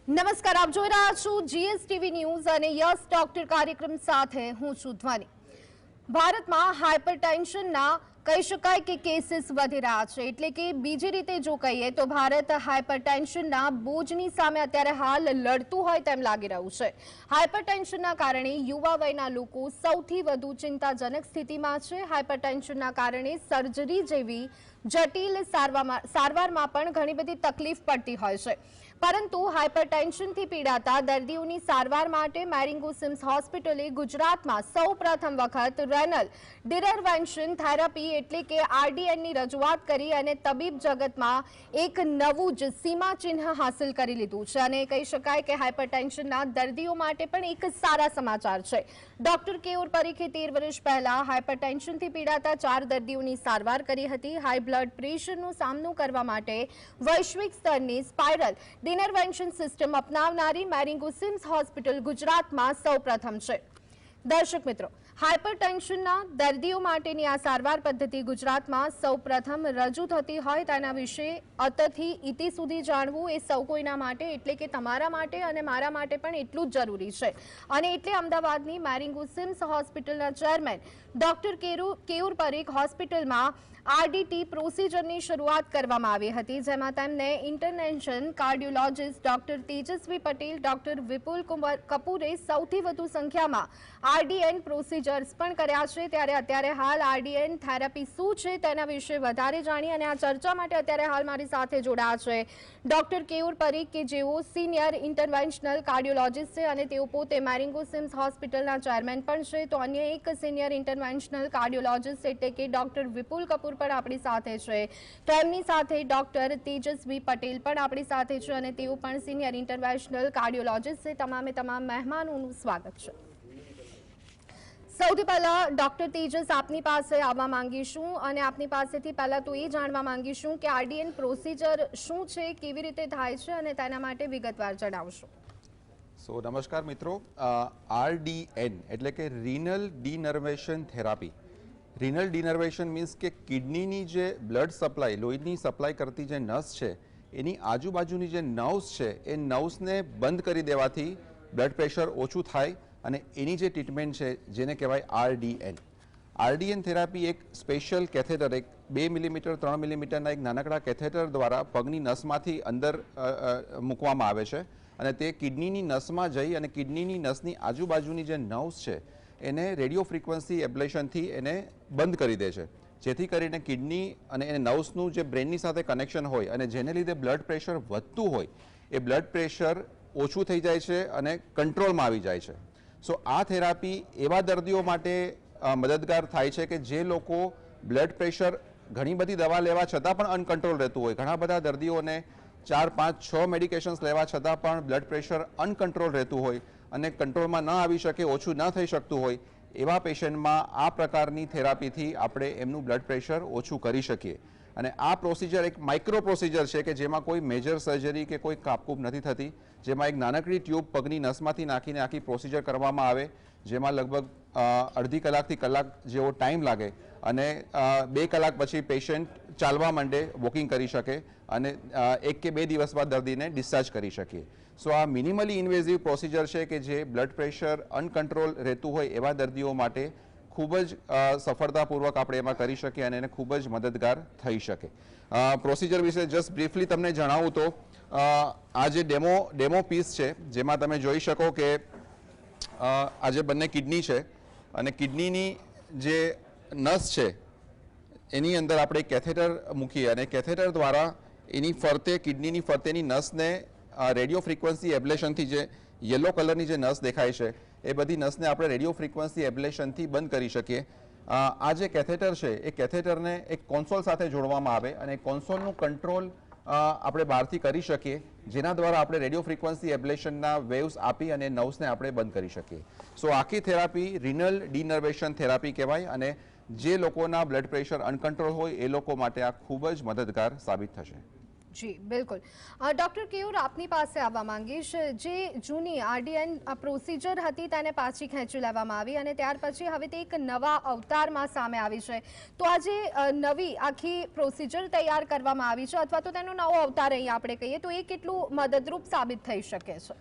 નમસ્કાર, આપ જોઈ રહ્યા છો જીએસટીવી ન્યૂઝ અને યસ ડોક્ટર કાર્યક્રમ સાથે હું છું ધ્વની। ભારતમાં હાઇપરટેન્શનના કહી શકાય કે કેસીસ વધી રહ્યા છે, એટલે કે બીજી રીતે જો કહીએ તો ભારત હાઇપરટેન્શનના બોજની સામે અત્યારે હાલ લડતું હોય તેમ લાગી રહ્યું છે। હાઇપરટેન્શનના કારણે યુવા વયના લોકો સૌથી વધુ ચિંતાજનક સ્થિતિમાં છે। હાઇપરટેન્શનના કારણે સર્જરી જેવી જટિલ સારવારમાં પણ ઘણી બધી તકલીફ પડતી હોય છે, પરંતુ હાઇપરટેન્શનથી પીડાતા દર્દીઓની સારવાર માટે મેરિંગો સિમ્સ હોસ્પિટલે ગુજરાતમાં સૌપ્રથમ વખત રેનલ ડિનરવેન્શન થેરાપી એટલે કે આરડીએનની રજૂઆત કરી અને તબીબ જગતમાં એક નવું જ સીમાચિહ્ન હાંસલ કરી લીધું છે અને કહી શકાય કે હાઇપરટેન્શનના દર્દીઓ માટે પણ એક સારા સમાચાર છે। ડોક્ટર કેયુર પરીખે 13 વર્ષ પહેલા હાઇપરટેન્શનથી પીડાતા 4 દર્દીઓની સારવાર કરી હતી। હાઈ બ્લડ પ્રેશરનો સામનો કરવા માટે વૈશ્વિક સ્તરની સ્પાઇરલ ડિનરવેન્શન સિસ્ટમ અપનાવનારી મેરિંગો સિમ્સ હોસ્પિટલ ગુજરાતમાં સૌપ્રથમ છે। દર્શક મિત્રો, હાઇપરટેન્શનના દર્દીઓ માટેની આ સારવાર પદ્ધતિ ગુજરાતમાં સૌપ્રથમ રજૂ થતી હોય તેના વિશે અતથી ઇતિ સુધી જાણવું એ સૌ કોઈના માટે એટલે કે તમારા માટે અને મારા માટે પણ એટલું જ જરૂરી છે અને એટલે અમદાવાદની મેરિંગો સિમ્સ હોસ્પિટલના ચેરમેન ડોક્ટર કેયુર પરીખ હોસ્પિટલમાં આરડીટી પ્રોસિજરની શરૂઆત કરવામાં આવી હતી, જેમાં તેમને ઇન્ટરવેન્શન કાર્ડિયોલોજિસ્ટ ડોક્ટર તેજસ્વી પટેલ, ડોક્ટર વિપુલ કપૂરે સૌથી વધુ સંખ્યામાં આરડીએન પ્રોસિજર્સ પણ કર્યા છે। ત્યારે અત્યારે હાલ આરડીએન થેરાપી શું છે તેના વિશે વધારે જાણી અને આ ચર્ચા માટે અત્યારે હાલ મારી સાથે જોડાયા છે ડોક્ટર કેયુર પરીખ કે જેઓ સિનિયર ઇન્ટરવેન્શનલ કાર્ડિયોલોજિસ્ટ છે અને તેઓ પોતે મેરિંગો સિમ્સ હોસ્પિટલના ચેરમેન પણ છે। તો અન્ય એક સિનિયર ઇન્ટરવેન્શનલ કાર્ડિયોલોજિસ્ટ એટલે કે ડોક્ટર વિપુલ કપૂર પણ આપણી સાથે છે, તો એમની સાથે ડોક્ટર તેજસ્વી પટેલ પણ આપણી સાથે છે અને તેઓ પણ સિનિયર ઇન્ટરવેન્શનલ કાર્ડિયોલોજિસ્ટ છે। તમામે તમામ મહેમાનોનું સ્વાગત છે। સૌથી પહેલા ડોક્ટર તેજસ આપની પાસે આવવા માંગીશું અને આપની પાસેથી પહેલા તો એ જાણવા માંગીશું કે આરડીએન પ્રોસિજર શું છે, કેવી રીતે થાય છે અને તેના માટે વિગતવાર જણાવશો। સો નમસ્કાર મિત્રો, આરડીએન એટલે કે રીનલ ડિનર્વેશન થેરાપી। રીનલ ડિનર્વેશન મીન્સ કે કિડનીની જે બ્લડ સપ્લાય, લોહીની સપ્લાય કરતી જે નસ છે એની આજુબાજુની જે નર્વ્સ છે એ નર્વ્સને બંધ કરી દેવાથી બ્લડ પ્રેશર ઓછું થાય અને એની જે ટ્રીટમેન્ટ છે જેને કહેવાય આરડીએન। આરડીએન થેરાપી એક સ્પેશિયલ કેથેટર, એક 2 મિલીમીટર 3 મિલીમીટરના એક નાનકડા કેથેટર દ્વારા પગની નસમાંથી અંદર મૂકવામાં આવે છે અને તે કિડનીની નસમાં જઈ અને કિડનીની નસની આજુબાજુની જે નર્વ્સ છે એને રેડિયો ફ્રીક્વન્સી એબ્લેશનથી એને બંધ કરી દે છે, જેથી કરીને કિડની અને એને નર્વ્સનું જે બ્રેનની સાથે કનેક્શન હોય અને જેને લીધે બ્લડ પ્રેશર વધતું હોય એ બ્લડ પ્રેશર ઓછું થઈ જાય છે અને કંટ્રોલમાં આવી જાય છે। સો આ થેરાપી એવા દર્દીઓ માટે મદદગાર થાય છે કે જે લોકો બ્લડ પ્રેશર ઘણી બધી દવા લેવા છતાં પણ અનકંટ્રોલ રહેતું હોય। ઘણા બધા દર્દીઓને 4, 5, 6 મેડિકેશન્સ લેવા છતાં પણ બ્લડ પ્રેશર અનકંટ્રોલ રહેતું હોય અને કંટ્રોલમાં ન આવી શકે, ઓછું ન થઈ શકતું હોય, એવા પેશન્ટમાં આ પ્રકારની થેરાપીથી આપણે એમનું બ્લડ પ્રેશર ઓછું કરી શકીએ। અને આ પ્રોસિજર એક માઇક્રો પ્રોસિજર છે કે જેમાં કોઈ મેજર સર્જરી કે કોઈ કાપકૂપ નથી થતી, જેમાં એક નાનકડી ટ્યુબ પગની નસમાંથી નાખીને આખી પ્રોસિજર કરવામાં આવે, જેમાં લગભગ અડધી કલાકથી કલાક જેવો ટાઈમ લાગે અને 2 કલાક પછી પેશન્ટ ચાલવા માંડે, વોકિંગ કરી શકે અને 1 કે 2 દિવસ બાદ દર્દીને ડિસ્ચાર્જ કરી શકીએ। સો આ મિનિમલી ઇન્વેઝિવ પ્રોસિજર છે કે જે બ્લડ પ્રેશર અનકંટ્રોલ રહેતું હોય એવા દર્દીઓ માટે ખૂબ જ સફળતાપૂર્વક આપણે એમાં કરી શકીએ અને એને ખૂબ જ મદદગાર થઈ શકે। પ્રોસિજર વિશે જસ્ટ બ્રીફલી તમને જણાવું તો આ જે ડેમો પીસ છે જેમાં તમે જોઈ શકો કે આ જે બંને કિડની છે અને કિડનીની જે નસ છે એની અંદર આપણે કેથેટર મૂકીએ અને કેથેટર દ્વારા એની ફરતે, કિડનીની ફરતેની નસને રેડિયો ફ્રીક્વન્સી એબ્લેશનથી જે યલો કલરની જે નસ દેખાય છે એ બધી નસને આપણે રેડિયો ફ્રીક્વન્સી એબ્લેશનથી બંધ કરી શકીએ। આ જે કેથેટર છે એ કેથેટરને એક કોન્સોલ સાથે જોડવામાં આવે અને કોન્સોલનું કંટ્રોલ આપણે બહારથી કરી શકીએ, જેના દ્વારા આપણે રેડિયો ફ્રીક્વન્સી એબ્લેશનના વેવ્સ આપી અને નર્વ્સને આપણે બંધ કરી શકીએ। સો આખી થેરાપી રીનલ ડિનર્વેશન થેરાપી કહેવાય અને જે લોકોના બ્લડ પ્રેશર અનકંટ્રોલ હોય એ લોકો માટે આ ખૂબ જ મદદગાર સાબિત થશે। જી બિલકુલ ડોક્ટર કેયુર આપની પાસે આવવા માંગીશ જે જૂની આરડીએન પ્રોસિજર હતી તેને પાછી ખેંચી લેવામાં આવી અને ત્યાર પછી હવે તે એક નવા અવતારમાં સામે આવી છે તો આ જે નવી આખી પ્રોસિજર તૈયાર કરવામાં આવી છે અથવા તો તેનો નવો અવતાર અહીં આપણે કહીએ તો એ કેટલું મદદરૂપ સાબિત થઈ શકે છે?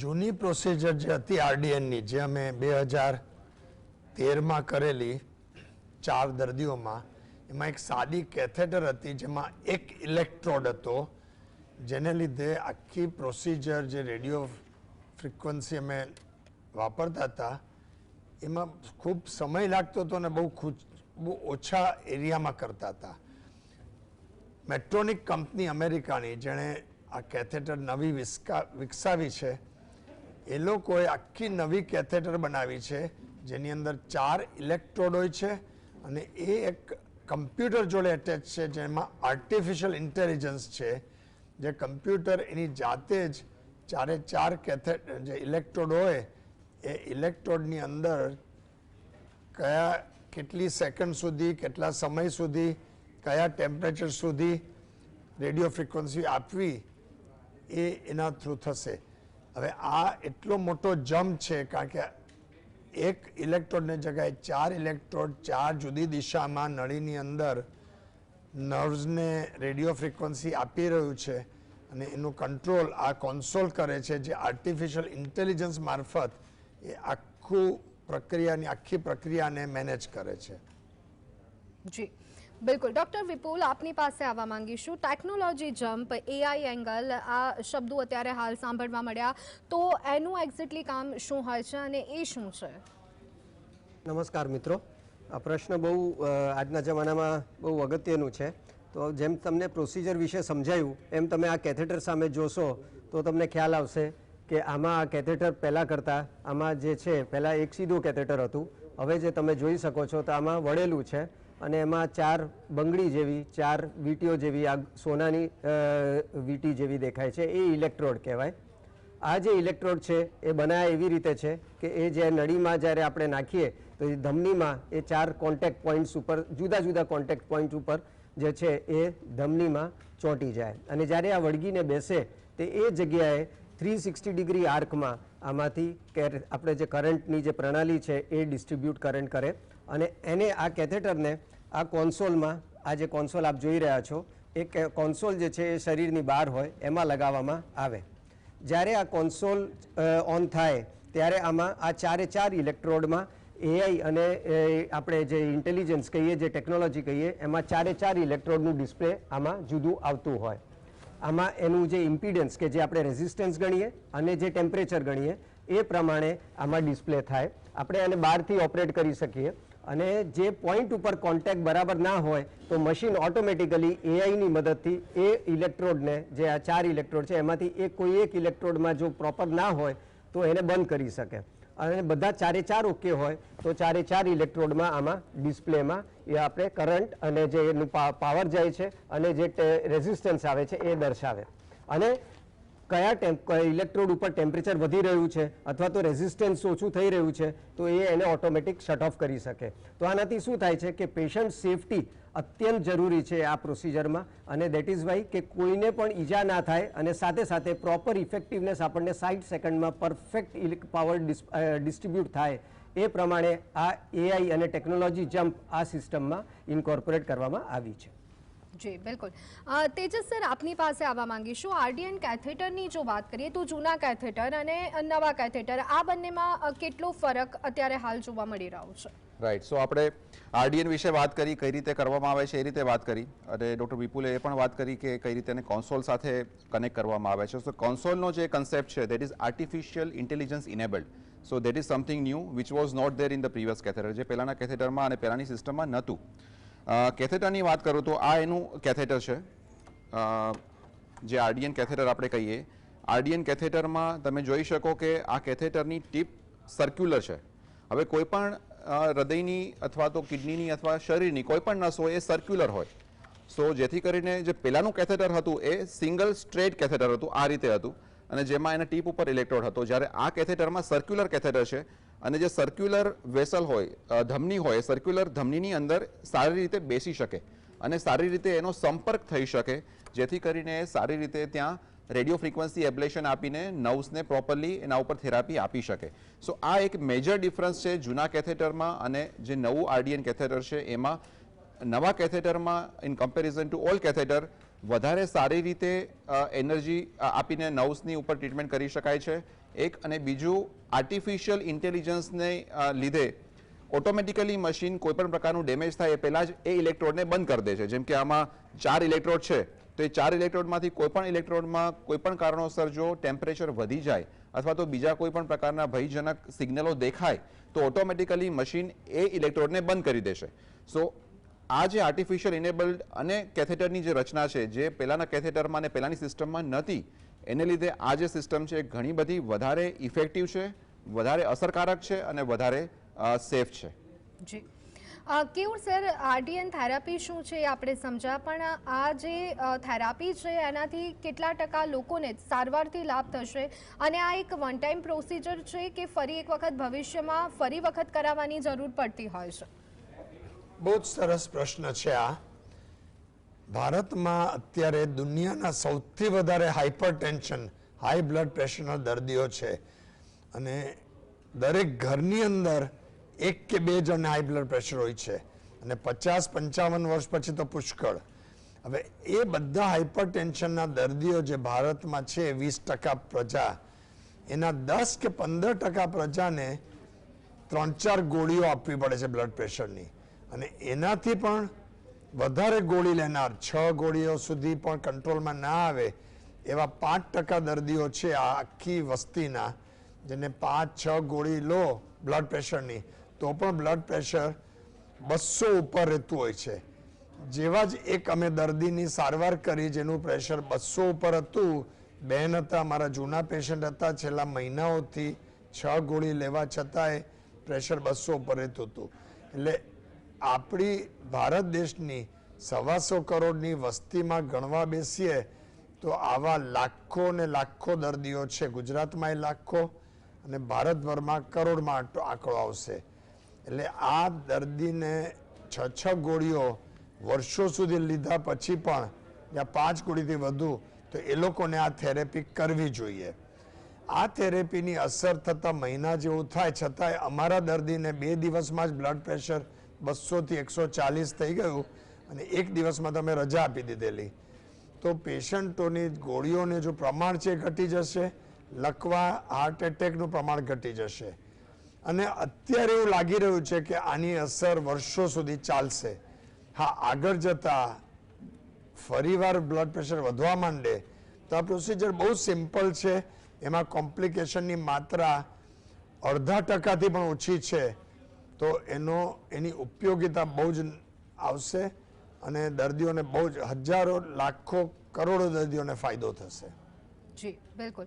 જૂની પ્રોસિજર જે હતી આરડીએનની જે અમે 2013માં કરેલી 4 દર્દીઓમાં, એમાં એક સાદી કેથેટર હતી જેમાં એક ઇલેક્ટ્રોડ હતો, જેને લીધે આખી પ્રોસિજર જે રેડિયો ફ્રીક્વન્સી અમે વાપરતા હતા એમાં ખૂબ સમય લાગતો હતો અને બહુ ઓછા એરિયામાં કરતા હતા. મેટ્રોનિક કંપની અમેરિકાની જેણે આ કેથેટર નવી વિકસાવી છે, એ લોકોએ આખી નવી કેથેટર બનાવી છે જેની અંદર 4 ઇલેક્ટ્રોડ હોય છે અને એ એક કમ્પ્યુટર જોડે એટેચ છે જેમાં આર્ટિફિશિયલ ઇન્ટેલિજન્સ છે, જે કમ્પ્યુટર એની જાતે જ 4 કેથેટર જે ઇલેક્ટ્રોડ હોય એ ઇલેક્ટ્રોડની અંદર કેટલી સેકન્ડ સુધી, કેટલા સમય સુધી, કયા ટેમ્પરેચર સુધી રેડિયો ફ્રીક્વન્સી આપવી એ એના થ્રુ થશે. હવે આ એટલો મોટો જમ્પ છે કારણ કે એક ઇલેક્ટ્રોડની જગ્યાએ 4 ઇલેક્ટ્રોડ 4 જુદી દિશામાં નળીની અંદર નર્વ્સને રેડિયો ફ્રીક્વન્સી આપી રહ્યું છે અને એનું કંટ્રોલ આ કોન્સોલ કરે છે, જે આર્ટિફિશિયલ ઇન્ટેલિજન્સ મારફત એ આખી પ્રક્રિયાને મેનેજ કરે છે. જી બિલકુલ ડોક્ટર વિપુલ આપની પાસે આવવા માંગીશું. ટેકનોલોજી જમ્પ, એઆઈ એંગલ, આ શબ્દો અત્યારે હાલ સાંભળવા મળ્યા તો એનું એક્ઝેક્ટલી કામ શું હોય છે અને એ શું છે? નમસ્કાર મિત્રો, આ પ્રશ્ન બહુ આજના જમાનામાં બહુ અગત્યનું છે. તો જેમ તમને પ્રોસિજર વિશે સમજાયું એમ તમે આ કેથેટર સામે જોશો તો તમને ખ્યાલ આવશે કે આમાં આ કેથેટર પહેલાં કરતાં આમાં જે છે પહેલાં એક સીધું કેથેટર હતું, હવે જે તમે જોઈ શકો છો તો આમાં વળેલું છે અને એમાં 4 બંગડી જેવી 4 વીંટીઓ જેવી આ સોનાની વીંટી જેવી દેખાય છે, એ ઇલેક્ટ્રોડ કહેવાય. આ જે ઇલેક્ટ્રોડ છે એ બનાવ્યા એવી રીતે છે કે એ જે નળીમાં જ્યારે આપણે નાખીએ તો એ ધમનીમાં એ 4 કોન્ટેક્ટ પોઈન્ટ્સ ઉપર, જુદા જુદા કોન્ટેક્ટ પોઈન્ટ ઉપર જે છે એ ધમનીમાં ચોંટી જાય અને જ્યારે આ વળગીને બેસે તે એ જગ્યાએ 360 ડિગ્રી આર્કમાં આમાંથી આપણે જે કરંટની જે પ્રણાલી છે એ ડિસ્ટ્રીબ્યુટ કરંટ કરે અને એને આ કેથેટરને આ કોન્સોલમાં, આ જે કોન્સોલ આપ જોઈ રહ્યા છો એ કોન્સોલ જે છે એ શરીરની બહાર હોય એમાં લગાવવામાં આવે. જ્યારે આ કોન્સોલ ઓન થાય ત્યારે આમાં આ 4 ઇલેક્ટ્રોડમાં એઆઈ અને આપણે જે ઇન્ટેલિજન્સ કહીએ, જે ટેકનોલોજી કહીએ, એમાં 4 ઇલેક્ટ્રોડનું ડિસ્પ્લે આમાં જુદું આવતું હોય. આમાં એનું જે ઇમ્પિડન્સ કે જે આપણે રેઝિસ્ટન્સ ગણીએ અને જે ટેમ્પરેચર ગણીએ એ પ્રમાણે આમાં ડિસ્પ્લે થાય. આપણે એને બહારથી ઓપરેટ કરી શકીએ અને જે પોઈન્ટ ઉપર કોન્ટેક્ટ બરાબર ના હોય તો મશીન ઓટોમેટિકલી એઆઈની મદદથી એ ઇલેક્ટ્રોડને, જે આ 4 ઇલેક્ટ્રોડ છે એમાંથી કોઈ એક ઇલેક્ટ્રોડમાં જો પ્રોપર ના હોય તો એને બંધ કરી શકે અને બધા 4 ઓકે હોય તો 4 ઇલેક્ટ્રોડમાં આમાં ડિસ્પ્લેમાં એ આપણે કરંટ અને જે એનું પાવર જાય છે અને જે રેઝિસ્ટન્સ આવે છે એ દર્શાવે અને કયા ઇલેક્ટ્રોડ ઉપર ટેમ્પરેચર વધી રહ્યું છે અથવા તો રેઝિસ્ટન્સ ઓછું થઈ રહ્યું છે તો એ એને ઓટોમેટિક શટ ઓફ કરી શકે. તો આનાથી શું થાય છે કે પેશન્ટ સેફટી અત્યંત જરૂરી છે આ પ્રોસિજરમાં અને દેટ ઇઝ વાય કે કોઈને પણ ઈજા ના થાય અને સાથે સાથે પ્રોપર ઇફેક્ટિવનેસ આપણને 60 સેકન્ડમાં પરફેક્ટ પાવર ડિસ્ટ્રીબ્યુટ થાય એ પ્રમાણે આ એઆઈ અને ટેકનોલોજી જમ્પ આ સિસ્ટમમાં ઇન્કોર્પોરેટ કરવામાં આવી છે. જી બિલકુલ તેજસ સર આપની પાસે આવવા માંગીશું. આરડીએન કેથેટરની જો વાત કરીએ તો જૂના કેથેટર અને નવા કેથેટર આ બંનેમાં કેટલો ફરક અત્યારે હાલ જોવા મળી રહ્યો છે? રાઈટ, સો આપણે આરડીએન વિશે વાત કરી, કઈ રીતે કરવામાં આવે છે એ રીતે વાત કરી અને ડૉક્ટર વિપુલે એ પણ વાત કરી કે કઈ રીતે એને કોન્સોલ સાથે કનેક્ટ કરવામાં આવે છે. સો કોન્સોલનો જે કન્સેપ્ટ છે that is artificial intelligence enabled. So that is something new which was not there in the previous catheter, જે પહેલાંના કેથેટરમાં અને પહેલાંની સિસ્ટમમાં નહોતું. કેથેટરની વાત કરું તો આ એનું કેથેટર છે, જે આરડીએન કેથેટર આપણે કહીએ. આરડીએન કેથેટરમાં તમે જોઈ શકો કે આ કેથેટરની ટીપ સર્ક્યુલર છે. હવે કોઈ પણ હૃદયની અથવા તો કિડનીની અથવા શરીરની કોઈ પણ નસ હોય એ સર્ક્યુલર હોય. સો જેથી કરીને જે પહેલાંનું કેથેટર હતું એ સિંગલ સ્ટ્રેટ કેથેટર હતું, આ રીતે હતું અને જેમાં એના ટીપ ઉપર ઇલેક્ટ્રોડ હતો. જ્યારે આ કેથેટરમાં સર્ક્યુલર કેથેટર છે અને જે સર્ક્યુલર વેસલ હોય, ધમની હોય, સર્ક્યુલર ધમનીની અંદર સારી રીતે બેસી શકે અને સારી રીતે એનો સંપર્ક થઈ શકે, જેથી કરીને એ સારી રીતે ત્યાં રેડિયો ફ્રીક્વન્સી એબ્લેશન આપીને નર્વ્સને પ્રોપરલી એના ઉપર થેરાપી આપી શકે. સો આ એક મેજર ડિફરન્સ છે જૂના કેથેટરમાં અને જે નવું RDN કેથેટર છે એમાં. નવા કેથેટરમાં in comparison to old catheter વધારે સારી રીતે એનર્જી આપીને નર્વ્સની ઉપર ટ્રીટમેન્ટ કરી શકાય છે એક. અને બીજું, આર્ટિફિશિયલ ઇન્ટેલિજન્સને લીધે ઓટોમેટિકલી મશીન કોઈપણ પ્રકારનું ડેમેજ થાય એ પહેલાં જ એ ઇલેક્ટ્રોડને બંધ કરી દે છે. જેમ કે આમાં 4 ઇલેક્ટ્રોડ છે, તો એ 4 ઇલેક્ટ્રોડમાંથી કોઈપણ ઇલેક્ટ્રોડમાં કોઈપણ કારણોસર જો ટેમ્પરેચર વધી જાય અથવા તો બીજા કોઈપણ પ્રકારના ભયજનક સિગ્નલો દેખાય તો ઓટોમેટિકલી મશીન એ ઇલેક્ટ્રોડને બંધ કરી દેશે. સો આ જે આર્ટિફિશિયલ ઇનેબલ્ડ અને કેથેટરની જે રચના છે, જે પહેલાંના કેથેટરમાં અને પહેલાંની સિસ્ટમમાં નહોતી, એને લીધે આ જે સિસ્ટમ છે ઘણી બધી વધારે ઇફેક્ટિવ છે, વધારે અસરકારક છે અને વધારે સેફ છે. જી કેવું સર, RDN થેરાપી શું છે એ આપણે સમજ્યા, પણ આ જે થેરાપી છે એનાથી કેટલા ટકા લોકોને સારવારથી લાભ થશે, અને આ એક વન ટાઈમ પ્રોસિજર છે કે ફરી એક વખત ભવિષ્યમાં ફરી વખત કરાવવાની જરૂર પડતી હોય છે? બહુ જ સરસ પ્રશ્ન છે આ. ભારતમાં અત્યારે દુનિયાના સૌથી વધારે હાઇપરટેન્શન, હાઈ બ્લડ પ્રેશરના દર્દીઓ છે, અને દરેક ઘરની અંદર 1 કે 2 જણને હાઈ બ્લડ પ્રેશર હોય છે, અને 50-55 વર્ષ પછી તો પુષ્કળ. હવે એ બધા હાઇપરટેન્શનના દર્દીઓ જે ભારતમાં છે 20% પ્રજા, એના 10 કે 15% પ્રજાને 3-4 ગોળીઓ આપવી પડે છે બ્લડ પ્રેશરની, અને એનાથી પણ વધારે ગોળી લેનાર 6 ગોળીઓ સુધી પણ કંટ્રોલમાં ના આવે એવા 5% દર્દીઓ છે આ આખી વસ્તીના, જેને 5-6 ગોળી લો બ્લડ પ્રેશરની તો પણ બ્લડ પ્રેશર 200 ઉપર રહેતું હોય છે. જેવા જ એક અમે દર્દીની સારવાર કરી જેનું પ્રેશર 200 ઉપર હતું. બેન હતા, મારા જૂના પેશન્ટ હતા, છેલ્લા મહિનાઓથી 6 ગોળી લેવા છતાંય પ્રેશર 200 ઉપર રહેતું હતું. એટલે આપણી ભારત દેશની 125 કરોડની વસ્તીમાં ગણવા બેસીએ તો આવા લાખો ને લાખો દર્દીઓ છે. ગુજરાતમાં એ લાખો અને ભારતભરમાં કરોડમાં આંકડો આવશે. એટલે આ દર્દીને 6 ગોળીઓ વર્ષો સુધી લીધા પછી પણ, યા 5 ગોળીથી વધુ, તો એ લોકોને આ થેરેપી કરવી જોઈએ. આ થેરેપીની અસર થતાં મહિના જેવું થાય, છતાંય અમારા દર્દીને 2 દિવસમાં જ બ્લડ પ્રેશર 200 થી 140 થઈ ગયું, અને 1 દિવસમાં તમે રજા આપી દીધેલી. તો પેશન્ટોની ગોળીઓને જો પ્રમાણ છે ઘટી જશે, લકવા, હાર્ટ એટેકનું પ્રમાણ ઘટી જશે. અને અત્યારે એવું લાગી રહ્યું છે કે આની અસર વર્ષો સુધી ચાલશે. હા, આગળ જતા ફરીવાર બ્લડ પ્રેશર વધવા માંડે તો આ પ્રોસિજર બહુ સિમ્પલ છે, એમાં કોમ્પ્લિકેશનની માત્રા 0.5% પણ ઓછી છે, તો એની ઉપયોગિતા બહુ જ આવશે, અને દર્દીઓને બહુ જ હજારો, લાખો, કરોડો દર્દીઓને ફાયદો થશે. જી બિલકુલ.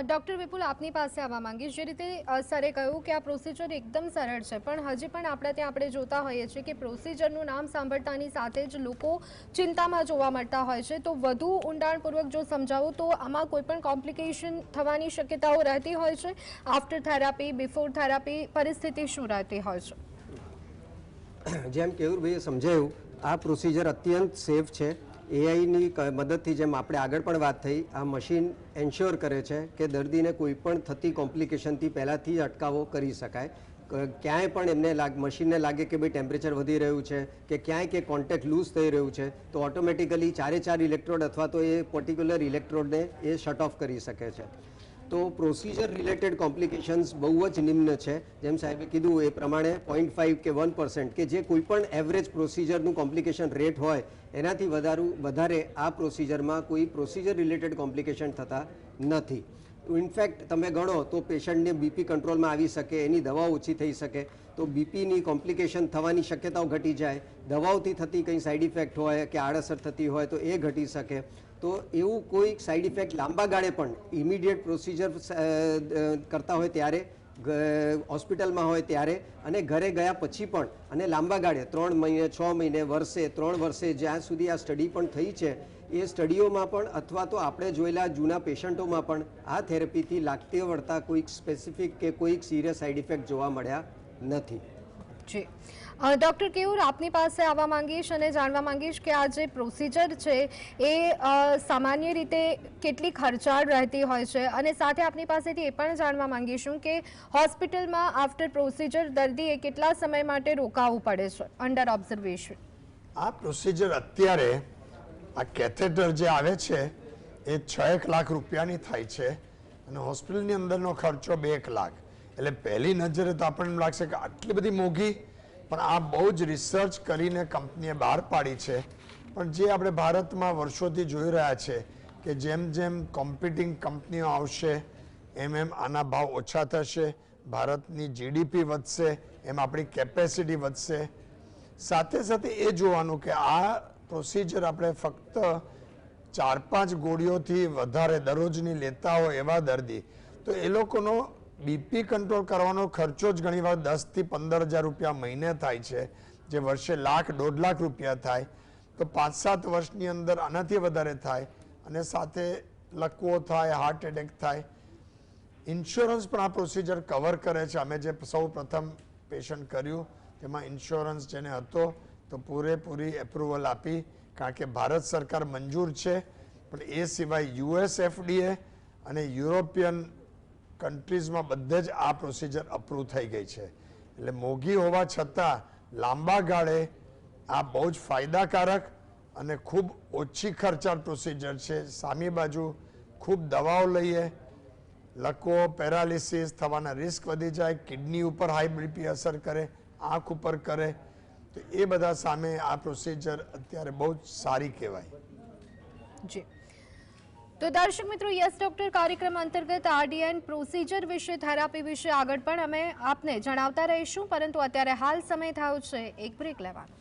ડૉક્ટર વિપુલ, આપની પાસે આવવા માંગીશ. જે રીતે સરે કહ્યું કે આ પ્રોસિજર એકદમ સરળ છે, પણ હજી પણ આપણે જોતા હોઈએ છીએ કે પ્રોસિજરનું નામ સાંભળતાની સાથે જ લોકો ચિંતામાં જોવા મળતા હોય છે. તો વધુ ઊંડાણપૂર્વક જો સમજાવું તો આમાં કોઈ પણ કોમ્પ્લિકેશન થવાની શક્યતાઓ રહેતી હોય છે? આફ્ટર થેરાપી, બિફોર થેરાપી પરિસ્થિતિ શું રહેતી હોય છે? જેમ કેયુરભાઈએ સમજાયું, આ પ્રોસિજર અત્યંત સેફ છે. એઆઈની મદદથી, જેમ આપણે આગળ પણ વાત થઈ, આ મશીન એન્શ્યોર કરે છે કે દર્દીને કોઈ પણ થતી કોમ્પ્લિકેશનથી પહેલાંથી અટકાવો કરી શકાય. ક્યાંય પણ એમને મશીનને લાગે કે ભાઈ ટેમ્પરેચર વધી રહ્યું છે કે ક્યાંય કે કોન્ટેક્ટ લૂઝ થઈ રહ્યું છે, તો ઓટોમેટિકલી 4 ઇલેક્ટ્રોડ અથવા તો એ પર્ટિક્યુલર ઇલેક્ટ્રોડને એ શટ ઓફ કરી શકે છે. તો પ્રોસિજર રિલેટેડ કોમ્પ્લિકેશન્સ બહુ જ નિમ્ન છે. જેમ સાહેબે કીધું એ પ્રમાણે 0.5 કે 1%, કે જે કોઈ પણ એવરેજ પ્રોસિજરનું કોમ્પ્લિકેશન રેટ હોય એનાથી વધારે આ પ્રોસિજરમાં કોઈ પ્રોસિજર રિલેટેડ કોમ્પ્લિકેશન થતા નથી. ઇનફેક્ટ તમે ગણો તો પેશન્ટને બીપી કંટ્રોલમાં આવી શકે, એની દવા ઓછી થઈ શકે, તો બીપીની કોમ્પ્લિકેશન થવાની શક્યતાઓ ઘટી જાય. દવાઓથી થતી કંઈ સાઇડ ઇફેક્ટ હોય કે આડઅસર થતી હોય તો એ ઘટી શકે. તો એવું કોઈ સાઇડ ઇફેક્ટ લાંબા ગાળે પણ ઇમિડિયેટ પ્રોસિજર કરતા હોય ત્યારે, હોસ્પિટલમાં હોય ત્યારે, અને ઘરે ગયા પછી પણ, અને લાંબા ગાળે 3 મહિને, 6 મહિને, વર્ષે, 3 વર્ષે, જ્યાં સુધી આ સ્ટડી પણ થઈ છે એ સ્ટડીઓમાં પણ, અથવા તો આપણે જોયેલા જૂના પેશન્ટોમાં પણ આ થેરેપીથી લાગતી વળતા કોઈક સ્પેસિફિક કે કોઈક સિરિયસ સાઇડ ઇફેક્ટ જોવા મળ્યા નથી. જી ડૉક્ટર કેયુર, આપની પાસે આવવા માંગીશ અને જાણવા માંગીશ કે આ જે પ્રોસિજર છે એ સામાન્ય રીતે કેટલી ખર્ચાળ રહેતી હોય છે, અને સાથે આપની પાસેથી એ પણ જાણવા માંગીશું કે હોસ્પિટલમાં આફ્ટર પ્રોસિજર દર્દીએ કેટલા સમય માટે રોકાવું પડે છે અંડર ઓબ્ઝર્વેશન? આ પ્રોસિજર અત્યારે આ કેથેટર જે આવે છે એ 6 લાખ રૂપિયાની થાય છે અને હોસ્પિટલની અંદરનો ખર્ચો 2 લાખ. એટલે પહેલી નજરે તો આપણને લાગશે કે આટલી બધી મોંઘી, પણ આ બહુ જ રિસર્ચ કરીને કંપનીએ બહાર પાડી છે. પણ જે આપણે ભારતમાં વર્ષોથી જોઈ રહ્યા છે કે જેમ જેમ કોમ્પિટિંગ કંપનીઓ આવશે એમ એમ આના ભાવ ઓછા થશે, ભારતની જીડીપી વધશે, એમ આપણી કેપેસિટી વધશે. સાથે સાથે એ જોવાનું કે આ પ્રોસિજર આપણે ફક્ત 4-5 ગોળીઓથી વધારે દરરોજની લેતા હોય એવા દર્દી, તો એ લોકોનો બીપી કંટ્રોલ કરવાનો ખર્ચો જ ઘણીવાર 10,000 થી 15,000 રૂપિયા મહિને થાય છે, જે વર્ષે 1,00,000-1.5 લાખ રૂપિયા થાય. તો 5-7 વર્ષની અંદર આનાથી વધારે થાય અને સાથે લકવો થાય, હાર્ટ એટેક થાય. ઇન્સ્યોરન્સ પણ આ પ્રોસિજર કવર કરે છે. અમે જે સૌ પ્રથમ પેશન્ટ કર્યું તેમાં ઇન્સ્યોરન્સ જેને હતો તો પૂરેપૂરી એપ્રુવલ આપી, કારણ કે ભારત સરકાર મંજૂર છે. પણ એ સિવાય યુએસ FDA અને યુરોપિયન કન્ટ્રીઝમાં બધે જ આ પ્રોસિજર અપ્રૂવ થઈ ગઈ છે. એટલે મોંઘી હોવા છતાં લાંબા ગાળે આ બહુ જ ફાયદાકારક અને ખૂબ ઓછી ખર્ચાળ પ્રોસિજર છે. સામી બાજુ ખૂબ દવાઓ લઈએ, લકવો, પેરાલિસિસ થવાના રિસ્ક વધી જાય, કિડની ઉપર હાઈ બીપી અસર કરે, આંખ ઉપર કરે, તો એ બધા સામે આ પ્રોસિજર અત્યારે બહુ જ સારી કહેવાય. જી તો દર્શક મિત્રો, યસ ડોક્ટર કાર્યક્રમ અંતર્ગત RDN પ્રોસિજર વિશે, થેરાપી વિશે આગળ પણ અમે આપને જણાવતા રહીશું, પરંતુ અત્યારે હાલ સમય થયો છે એક બ્રેક લેવાનો.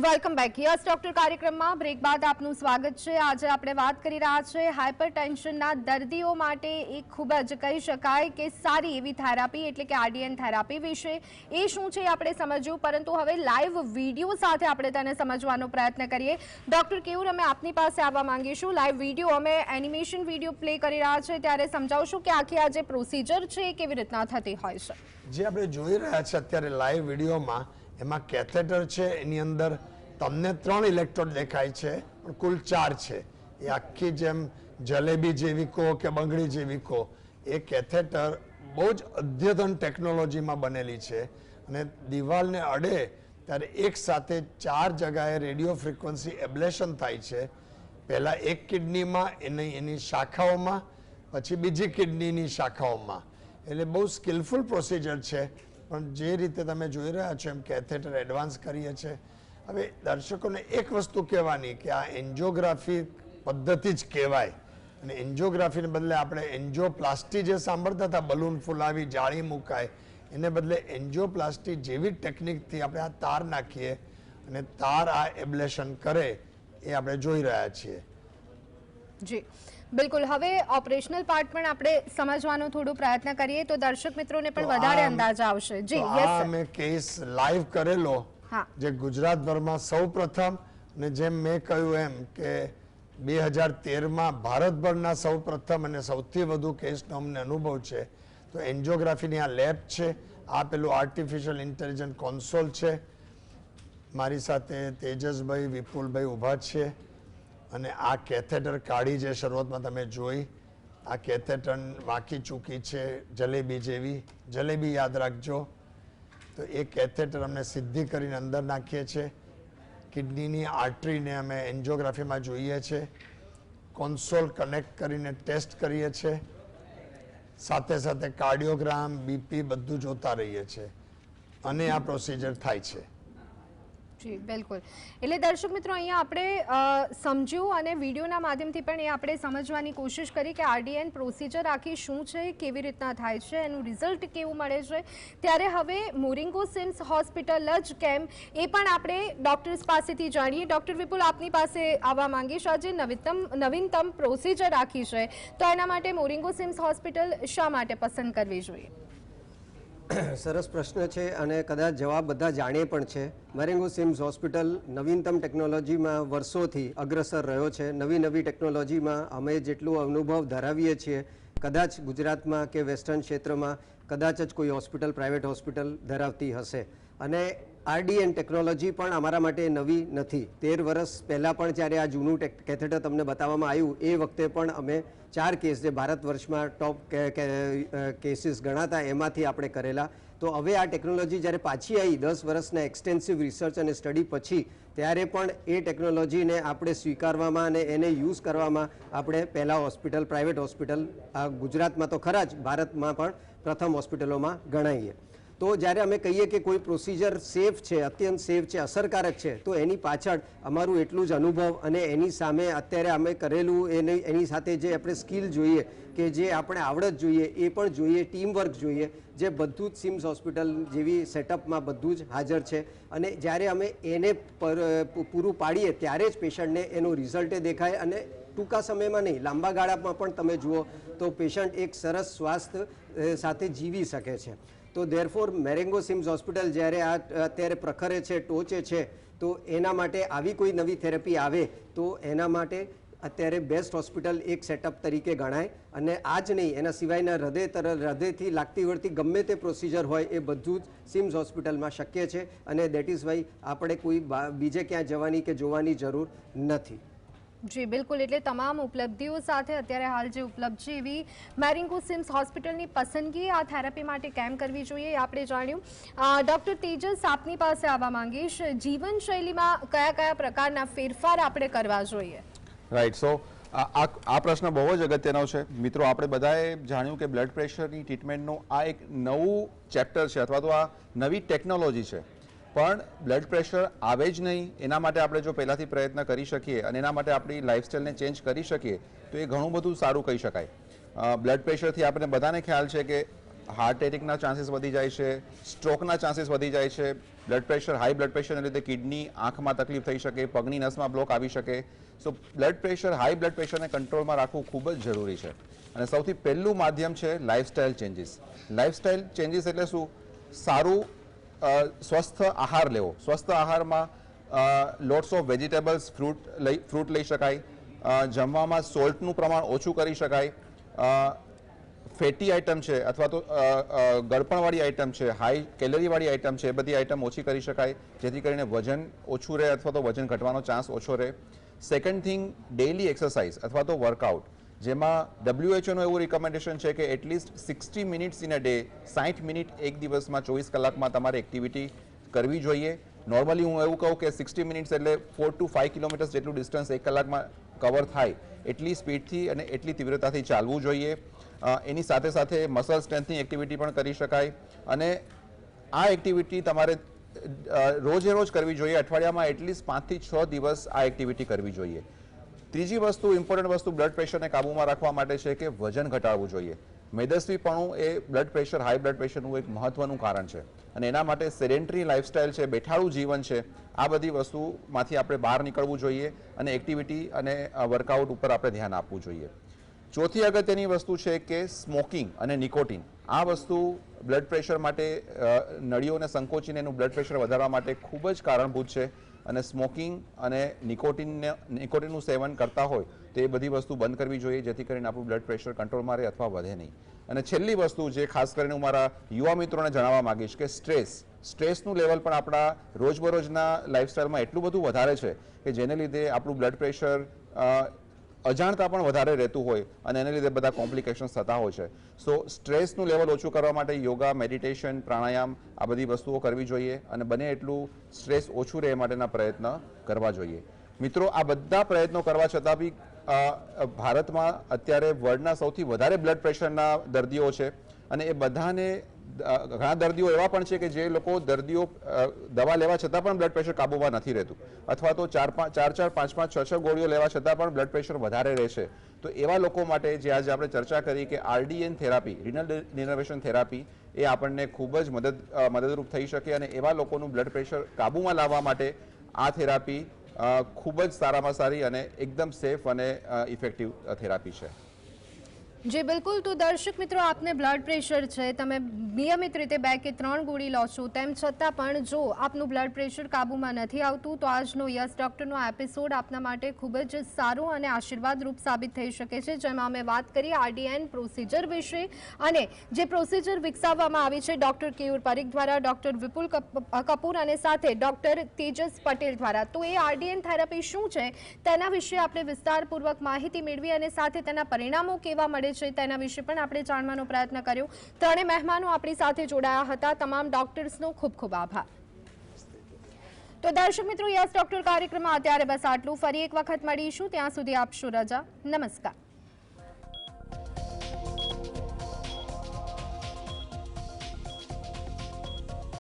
Welcome back. યસ ડોક્ટર કાર્યક્રમમાં બ્રેક બાદ આપનું સ્વાગત છે. આજે આપણે વાત કરી રહ્યા છે હાઇપરટેન્શનના દર્દીઓ માટે એક ખૂબ જ કહી શકાય કે સારી એવી થેરાપી એટલે કે આરડીએન થેરાપી વિશે. એ શું છે આપણે સમજ્યું, પરંતુ હવે લાઈવ વિડીયો સાથે આપણે તેને સમજવાનો પ્રયત્ન કરીએ. ડોક્ટર કેયુર, અમે આપની પાસે આવવા માંગીશું. લાઈવ વિડીયો અમે એનિમેશન વિડીયો પ્લે કરી રહ્યા છે ત્યારે સમજાવશું કે આખી આ જે પ્રોસિજર છે એ કેવી રીતના થતી હોય છે. જે આપણે જોઈ રહ્યા છે અત્યારે લાઈવ વિડીયોમાં, એમાં કેથેટર છે, એની અંદર તમને 3 ઇલેક્ટ્રોડ દેખાય છે પણ કુલ 4 છે. એ આખી જેમ જલેબી જેવી કહો કે બંગડી જેવી કહો, એ કેથેટર બહુ જ અદ્યતન ટેકનોલોજીમાં બનેલી છે અને દિવાલને અડે ત્યારે એક સાથે 4 જગાએ રેડિયો ફ્રીક્વન્સી એબ્લેશન થાય છે. પહેલાં એક કિડનીમાં, એની શાખાઓમાં, પછી બીજી કિડનીની શાખાઓમાં. એટલે બહુ સ્કિલફુલ પ્રોસિજર છે, પણ જે રીતે તમે જોઈ રહ્યા છો એમ કેથેટર એડવાન્સ કરીએ છીએ. હવે દર્શકોને એક વસ્તુ કહેવાની કે આ એન્જિયોગ્રાફી પદ્ધતિ જ કહેવાય, અને એન્જિયોગ્રાફીને બદલે આપણે એન્જિયોપ્લાસ્ટી જે સાંભળતા હતા, બલૂન ફૂલાવી જાળી મુકાય, એને બદલે એન્જિયોપ્લાસ્ટી જેવી ટેકનિકથી આપણે આ તાર નાખીએ અને તાર આ એબ્લેશન કરે, એ આપણે જોઈ રહ્યા છીએ. જી બિલકુલ. હવે ઓપરેશનલ પાર્ટ પણ આપણે સમજવાનો થોડો પ્રયત્ન કરીએ તો દર્શક મિત્રોને પણ વધારે અંદાજ આવશે. જી યસ સર. મેં કેસ લાઈવ કરેલો, હા, જે ગુજરાતભરમાં સૌપ્રથમ, અને જેમ મેં કહ્યું એમ કે 2013માં ભારતભરના સૌપ્રથમ અને સૌથી વધુ કેસનો અમને અનુભવ છે. તો એન્જિયોગ્રાફીની આ લેબ છે, આ પેલું આર્ટિફિશિયલ ઇન્ટેલિજન્ટ કોન્સોલ છે. મારી સાથે તેજસભાઈ, વિપુલભાઈ ઊભા છે. અને આ કેથેટર કાઢી જે શરૂઆતમાં તમે જોઈ, આ કેથેટર વાંકી ચૂકી છે જલેબી જેવી. જલેબી યાદ રાખજો. તો એ કેથેટર અમને સીધી કરીને અંદર નાખીએ છીએ. કિડનીની આર્ટરીને અમે એન્જિયોગ્રાફીમાં જોઈએ છીએ. કોન્સોલ કનેક્ટ કરીને ટેસ્ટ કરીએ છીએ. સાથે સાથે કાર્ડિયોગ્રામ, બીપી બધું જોતા રહીએ છીએ અને આ પ્રોસિજર થાય છે. જી બિલકુલ. એટલે દર્શક મિત્રો, અહીંયા આપણે સમજ્યું અને વિડીયોના માધ્યમથી પણ એ આપણે સમજવાની કોશિશ કરી કે આરડીએન પ્રોસિજર આખી શું છે, કેવી રીતના થાય છે, એનું રિઝલ્ટ કેવું મળે છે. ત્યારે હવે મોરિંગો સિમ્સ હોસ્પિટલ જ કેમ, એ પણ આપણે ડૉક્ટર્સ પાસેથી જાણીએ. ડૉક્ટર વિપુલ, આપની પાસે આવવા માંગીશ. આ જે નવીનતમ પ્રોસિજર રાખી છે, તો એના માટે મોરિંગો સિમ્સ હોસ્પિટલ શા માટે પસંદ કરવી જોઈએ? સરસ પ્રશ્ન છે અને કદાચ જવાબ બધા જાણીએ પણ છે. મોરિંગો સિમ્સ હોસ્પિટલ નવીનતમ ટેકનોલોજીમાં વર્ષોથી અગ્રસર રહ્યો છે. નવી ટેકનોલોજીમાં અમે જેટલું અનુભવ ધરાવીએ છીએ, કદાચ ગુજરાતમાં કે વેસ્ટર્ન ક્ષેત્રમાં કદાચ જ કોઈ હોસ્પિટલ, પ્રાઇવેટ હોસ્પિટલ ધરાવતી હશે. અને આરડીએન ટેકનોલોજી પણ અમારા માટે નવી નથી. 13 વર્ષ પહેલાં પણ જ્યારે આ જૂનું કેથેટર તમને બતાવવામાં આવ્યું, એ વખતે પણ અમે 4 કેસ જે ભારત વર્ષમાં ટોપ કેસીસ ગણાતા એમાંથી આપણે કરેલા. તો હવે આ ટેકનોલોજી જ્યારે પાછી આવી 10 વર્ષના એક્સટેન્સિવ રિસર્ચ અને સ્ટડી પછી, ત્યારે પણ એ ટેકનોલોજીને આપણે સ્વીકારવામાં અને એને યુઝ કરવામાં આપણે પહેલાં હોસ્પિટલ, પ્રાઇવેટ હોસ્પિટલ આ ગુજરાતમાં તો ખરા જ, ભારતમાં પણ પ્રથમ હોસ્પિટલોમાં ગણાઈએ. તો જ્યારે અમે કહીએ કે કોઈ પ્રોસિજર સેફ છે, અત્યંત સેફ છે, અસરકારક છે, તો એની પાછળ અમારું એટલું જ અનુભવ અને એની સામે અત્યારે અમે કરેલું એની સાથે જે આપણે સ્કિલ જોઈએ, કે જે આપણે આવડત જોઈએ, એ પણ જોઈએ, ટીમ વર્ક જોઈએ, જે બધું જ સિમ્સ હોસ્પિટલ જેવી સેટઅપમાં બધું જ હાજર છે. અને જ્યારે અમે એને પૂરું પાડીએ ત્યારે જ પેશન્ટને એનું રિઝલ્ટે દેખાય, અને ટૂંકા સમયમાં નહીં, લાંબા ગાળામાં પણ તમે જુઓ તો પેશન્ટ એક સરસ સ્વાસ્થ્ય સાથે જીવી શકે છે. તો ધેરફોર મોરિંગો સિમ્સ હોસ્પિટલ જ્યારે અત્યારે પ્રખરે છે, ટોચે છે, તો એના માટે આવી કોઈ નવી થેરપી આવે તો એના માટે અત્યારે બેસ્ટ હોસ્પિટલ એક સેટઅપ તરીકે ગણાય. અને આ જ નહીં, એના સિવાયના હૃદયથી લાગતી વળતી ગમે તે પ્રોસિજર હોય એ બધું જ સિમ્સ હોસ્પિટલમાં શક્ય છે. અને દેટ ઇઝ વાય આપણે કોઈ બીજે ક્યાં જવાની કે જોવાની જરૂર નથી. જી બિલકુલ. એટલે તમામ ઉપલબ્ધિઓ સાથે અત્યારે હાલ જે ઉપલબ્ધ છે એવી મોરિંગો સિમ્સ હોસ્પિટલની પસંદગી આ થેરાપી માટે કેમ કરવી જોઈએ આપણે જાણ્યું. ડૉક્ટર તેજસ, આપની પાસે આવવા માંગીશ. જીવનશૈલીમાં કયા કયા પ્રકારના ફેરફાર આપણે કરવા જોઈએ? રાઈટ. સો આ પ્રશ્ન બહુ જ અગત્યનો છે મિત્રો. આપણે બધાએ જાણ્યું કે બ્લડ પ્રેશરની ટ્રીટમેન્ટનું આ એક નવું ચેપ્ટર છે, અથવા તો આ નવી ટેકનોલોજી છે. પણ બ્લડ પ્રેશર આવે જ નહીં એના માટે આપણે જો પહેલાંથી પ્રયત્ન કરી શકીએ અને એના માટે આપણી લાઇફસ્ટાઈલને ચેન્જ કરી શકીએ તો એ ઘણું બધું સારું કહી શકાય. બ્લડ પ્રેશરથી આપણે બધાને ખ્યાલ છે કે હાર્ટ એટેકના ચાન્સીસ વધી જાય છે, સ્ટ્રોકના ચાન્સીસ વધી જાય છે, બ્લડ પ્રેશર હાઈ બ્લડ પ્રેશરને લીધે કિડની આંખમાં તકલીફ થઈ શકે, પગની નસમાં બ્લોક આવી શકે. સો બ્લડ પ્રેશર હાઈ બ્લડ પ્રેશરને કંટ્રોલમાં રાખવું ખૂબ જ જરૂરી છે. અને સૌથી પહેલું માધ્યમ છે લાઇફસ્ટાઇલ ચેન્જીસ. લાઇફસ્ટાઇલ ચેન્જીસ એટલે શું? સારું સ્વસ્થ આહાર લેવો. સ્વસ્થ આહારમાં લોટ્સ ઓફ વેજીટેબલ્સ, ફ્રૂટ લઈ શકાય, જમવામાં સોલ્ટનું પ્રમાણ ઓછું કરી શકાય, ફેટી આઇટમ છે અથવા તો ગળપણવાળી આઇટમ છે, હાઈ કેલરીવાળી આઇટમ છે, એ બધી આઇટમ ઓછી કરી શકાય, જેથી કરીને વજન ઓછું રહે અથવા તો વજન ઘટવાનો ચાન્સ ઓછો રહે. સેકન્ડ થિંગ, ડેઇલી એક્સરસાઇઝ અથવા તો વર્કઆઉટ, જેમાં WHOનું એવું રિકમેન્ડેશન છે કે at least 60 minutes in a day, 60 minute એક દિવસમાં 24 કલાકમાં તમારે એક્ટિવિટી કરવી જોઈએ. નોર્મલી હું એવું કહું કે 60 મિનિટ્સ એટલે 4 to 5 કિલોમીટર્સ જેટલું ડિસ્ટન્સ એક કલાકમાં કવર થાય એટલી સ્પીડથી અને એટલી તીવ્રતાથી ચાલવું જોઈએ. એની સાથે સાથે મસલ સ્ટ્રેન્થની એક્ટિવિટી પણ કરી શકાય. અને આ એક્ટિવિટી તમારે રોજે રોજ કરવી જોઈએ. અઠવાડિયામાં એટલીસ્ટ 5 થી 6 દિવસ આ એક્ટિવિટી કરવી જોઈએ. ત્રીજી વસ્તુ, ઇમ્પોર્ટન્ટ વસ્તુ બ્લડ પ્રેશરને કાબૂમાં રાખવા માટે છે કે વજન ઘટાડવું જોઈએ. મેદસ્વીપણું એ બ્લડ પ્રેશર, હાઈ બ્લડ પ્રેશરનું એક મહત્વનું કારણ છે. અને એના માટે સેડેન્ટરી લાઇફસ્ટાઇલ છે, બેઠાડું જીવન છે, આ બધી વસ્તુમાંથી આપણે બહાર નીકળવું જોઈએ અને એક્ટિવિટી અને વર્કઆઉટ ઉપર આપણે ધ્યાન આપવું જોઈએ. ચોથી અગત્યની વસ્તુ છે કે સ્મોકિંગ અને નિકોટિન. આ વસ્તુ બ્લડ પ્રેશર માટે, નળીઓને સંકોચીને એનું બ્લડ પ્રેશર વધારવા માટે ખૂબ જ કારણભૂત છે. અને સ્મોકિંગ અને નિકોટિનનું સેવન કરતા હોય તો એ બધી વસ્તુ બંધ કરવી જોઈએ, જેથી કરીને આપણું બ્લડ પ્રેશર કંટ્રોલમાં રહે અથવા વધે નહીં. અને છેલ્લી વસ્તુ જે ખાસ કરીને હું મારા યુવા મિત્રોને જણાવવા માંગીશ કે સ્ટ્રેસનું લેવલ પણ આપણા રોજબરોજના લાઇફસ્ટાઇલમાં એટલું બધું વધારે છે કે જેને લીધે આપણું બ્લડ પ્રેશર અજાણતા પણ વધારે રહેતું હોય અને એને લીધે બધા કોમ્પ્લિકેશન્સ થતા હોય છે. સો સ્ટ્રેસનું લેવલ ઓછું કરવા માટે યોગા, મેડિટેશન, પ્રાણાયામ આ બધી વસ્તુઓ કરવી જોઈએ અને બને એટલું સ્ટ્રેસ ઓછું રહે માટેના પ્રયત્ન કરવા જોઈએ. મિત્રો, આ બધા પ્રયત્નો કરવા છતાં બી ભારતમાં અત્યારે વર્લ્ડના સૌથી વધારે બ્લડ પ્રેશરના દર્દીઓ છે. અને એ બધાને ઘણા દર્દીઓ એવા પણ છે કે જે લોકો દર્દીઓ દવા લેવા છતાં પણ બ્લડ પ્રેશર કાબૂમાં નથી રહેતું, અથવા તો 4, 5, 6 ગોળીઓ લેવા છતાં પણ બ્લડ પ્રેશર વધારે રહે છે. તો એવા લોકો માટે જે આજે આપણે ચર્ચા કરી કે RDN થેરાપી, રિનલ ડિનર્વેશન થેરાપી, એ આપણને ખૂબ જ મદદરૂપ થઈ શકે. અને એવા લોકોનું બ્લડ પ્રેશર કાબૂમાં લાવવા માટે આ થેરાપી ખૂબ જ સારામાં સારી અને એકદમ સેફ અને ઇફેક્ટિવ થેરાપી છે. જી બિલકુલ. તો દર્શક મિત્રો, આપને બ્લડ પ્રેશર છે, તમે નિયમિત રીતે 2 કે 3 ગોળી લો છો, તેમ છતાં પણ જો આપનું બ્લડ પ્રેશર કાબૂમાં નથી આવતું, તો આજનો યસ ડૉક્ટરનો એપિસોડ આપના માટે ખૂબ જ સારો અને આશીર્વાદરૂપ સાબિત થઈ શકે છે, જેમાં અમે વાત કરી RDN પ્રોસિજર વિશે અને જે પ્રોસિજર વિકસાવવામાં આવી છે ડૉક્ટર કેયુર પરીખ દ્વારા, ડૉક્ટર વિપુલ કપૂર અને સાથે ડૉક્ટર તેજસ પટેલ દ્વારા. તો એ RDN થેરાપી શું છે તેના વિશે આપણે વિસ્તારપૂર્વક માહિતી મેળવી અને સાથે તેના પરિણામો કેવા મળે છે તેના વિશે પણ આપણે જાણવાનો પ્રયત્ન કર્યો. ત્રણે મહેમાનો આપણી સાથે જોડાયા હતા. તમામ ડોક્ટર્સનો ખૂબ ખૂબ આભાર. તો દર્શક મિત્રો, યસ ડોક્ટર કાર્યક્રમમાં અત્યારે બસ આટલું. ફરી એક વખત મળીશું, ત્યાં સુધી આપશો રજા. નમસ્કાર.